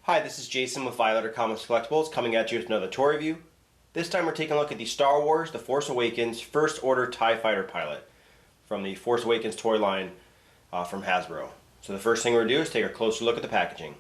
Hi, this is Jason with Violator Comics Collectibles coming at you with another toy review. This time we're taking a look at the Star Wars The Force Awakens First Order TIE Fighter pilot from the Force Awakens toy line from Hasbro. So the first thing we're going to do is take a closer look at the packaging.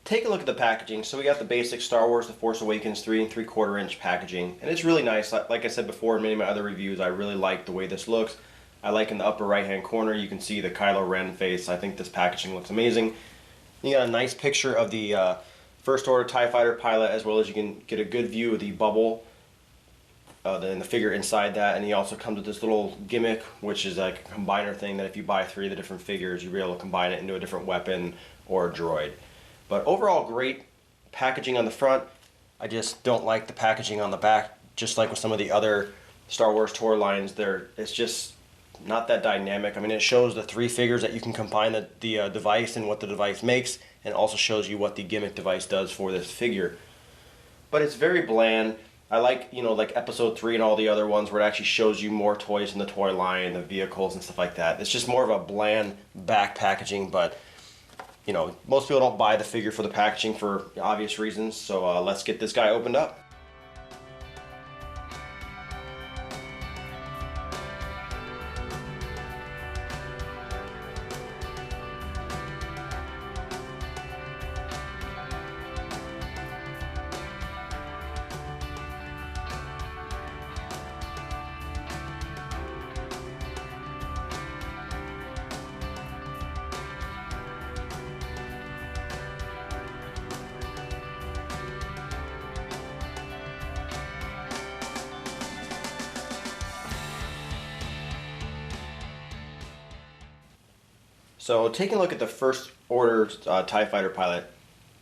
Take a look at the packaging. So we got the basic Star Wars The Force Awakens 3 3/4 inch packaging, and it's really nice. Like I said before in many of my other reviews, I really like the way this looks. I like in the upper right hand corner you can see the Kylo Ren face. I think this packaging looks amazing. You got a nice picture of the First Order TIE Fighter pilot, as well as you can get a good view of the bubble and the figure inside that. And he also comes with this little gimmick, which is like a combiner thing that if you buy 3 of the different figures, you'll be able to combine it into a different weapon or a droid. But overall, great packaging on the front. I just don't like the packaging on the back. Just like with some of the other Star Wars toy lines, it's just not that dynamic. I mean, it shows the 3 figures that you can combine the device and what the device makes, and also shows you what the gimmick device does for this figure. But it's very bland. I like, like Episode 3 and all the other ones where it actually shows you more toys in the toy line, the vehicles and stuff like that. It's just more of a bland back packaging, but most people don't buy the figure for the packaging for obvious reasons, so let's get this guy opened up. So taking a look at the First Order TIE Fighter pilot,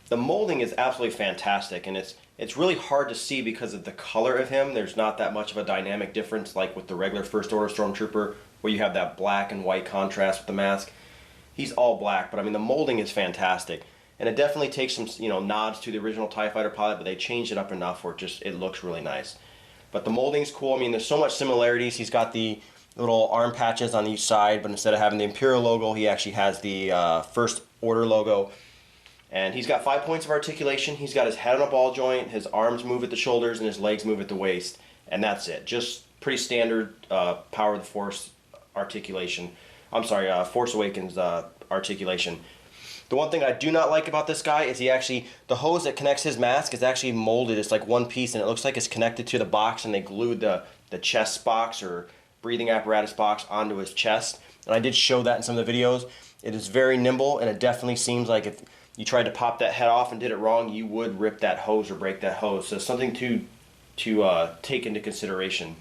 the molding is absolutely fantastic, and it's really hard to see because of the color of him. There's not that much of a dynamic difference like with the regular First Order Stormtrooper, where you have that black and white contrast with the mask. He's all black, but I mean the molding is fantastic, and it definitely takes some nods to the original TIE Fighter pilot, but they changed it up enough where it looks really nice. But the molding's cool. I mean, there's so much similarities. He's got the little arm patches on each side, but instead of having the Imperial logo, he actually has the First Order logo. And he's got 5 points of articulation. He's got his head on a ball joint, his arms move at the shoulders, and his legs move at the waist. And that's it. Just pretty standard Power of the Force articulation. I'm sorry, Force Awakens articulation. The one thing I do not like about this guy is the hose that connects his mask is actually molded. It's like one piece, and it looks like it's connected to the box, and they glued the chest box or breathing apparatus box onto his chest. And I did show that in some of the videos. It is very nimble, and it definitely seems like if you tried to pop that head off and did it wrong, you would rip that hose or break that hose. So something to take into consideration.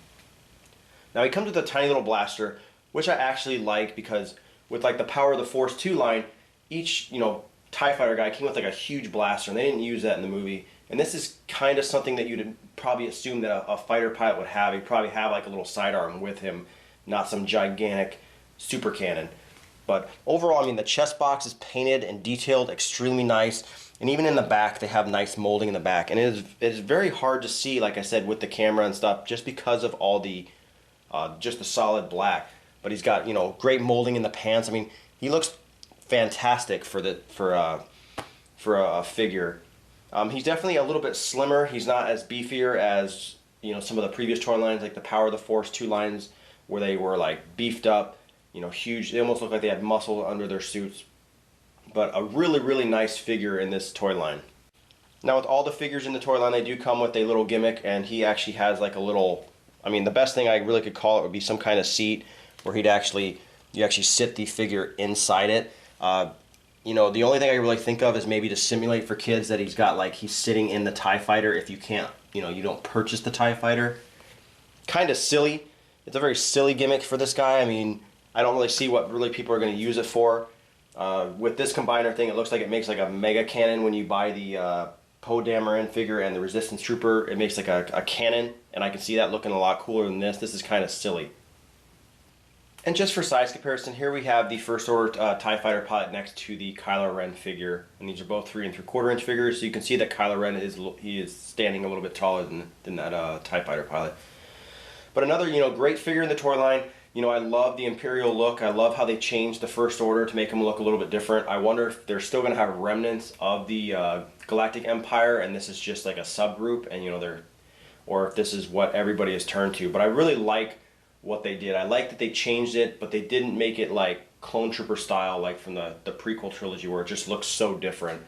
Now he comes with a tiny little blaster, which I actually like, because with like the Power of the Force 2 line, each TIE Fighter guy came with like a huge blaster, and they didn't use that in the movie. And this is kind of something that you'd probably assume that a fighter pilot would have. He'd probably have like a little sidearm with him, not some gigantic super cannon. But overall, I mean, the chest box is painted and detailed extremely nice. And even in the back, they have nice molding in the back. And it is very hard to see, like I said, with the camera and stuff, just because of all the, just the solid black. But he's got, great molding in the pants. I mean, he looks fantastic for a figure. He's definitely a little bit slimmer. He's not as beefier as some of the previous toy lines, like the Power of the Force 2 lines, where they were like beefed up, huge. They almost looked like they had muscle under their suits. But a really, really nice figure in this toy line. Now with all the figures in the toy line, they do come with a little gimmick, and he actually has like a little, I mean, the best thing I really could call it would be some kind of seat where you actually sit the figure inside it. You know, the only thing I really think of is maybe to simulate for kids that he's got, like, he's sitting in the TIE Fighter if you can't, you know, you don't purchase the TIE Fighter. Kind of silly. It's a very silly gimmick for this guy. I mean, I don't really see what really people are going to use it for. With this combiner thing, it looks like it makes like a mega cannon when you buy the Poe Dameron figure and the Resistance Trooper. It makes like a cannon, and I can see that looking a lot cooler than this. This is kind of silly. And just for size comparison, here we have the First Order TIE Fighter pilot next to the Kylo Ren figure. And these are both 3 3/4 inch figures, so you can see that Kylo Ren is standing a little bit taller than that TIE Fighter pilot. But another, you know, great figure in the toy line. You know, I love the Imperial look. I love how they changed the First Order to make them look a little bit different. I wonder if they're still going to have remnants of the Galactic Empire, and this is just like a subgroup, and you know, or if this is what everybody has turned to. But I really like what they did. I like that they changed it, but they didn't make it like Clone Trooper style, like from the prequel trilogy, where it just looks so different.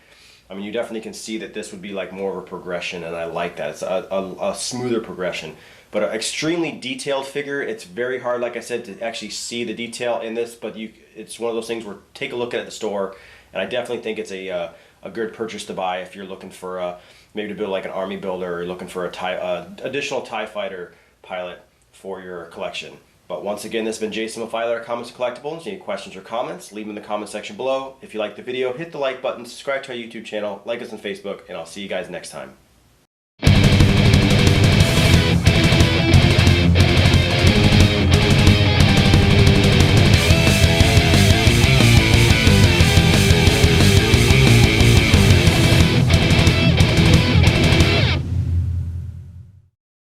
I mean, you definitely can see that this would be like more of a progression, and I like that. It's a smoother progression. But an extremely detailed figure. It's very hard, like I said, to actually see the detail in this, but it's one of those things where take a look at the store, and I definitely think it's a good purchase to buy if you're looking for maybe to build like an army builder, or looking for a additional TIE Fighter pilot for your collection. But once again, this has been Jason with $5 Comics and Collectibles. Any questions or comments, leave them in the comment section below. If you like the video, hit the like button, subscribe to our YouTube channel, like us on Facebook, and I'll see you guys next time.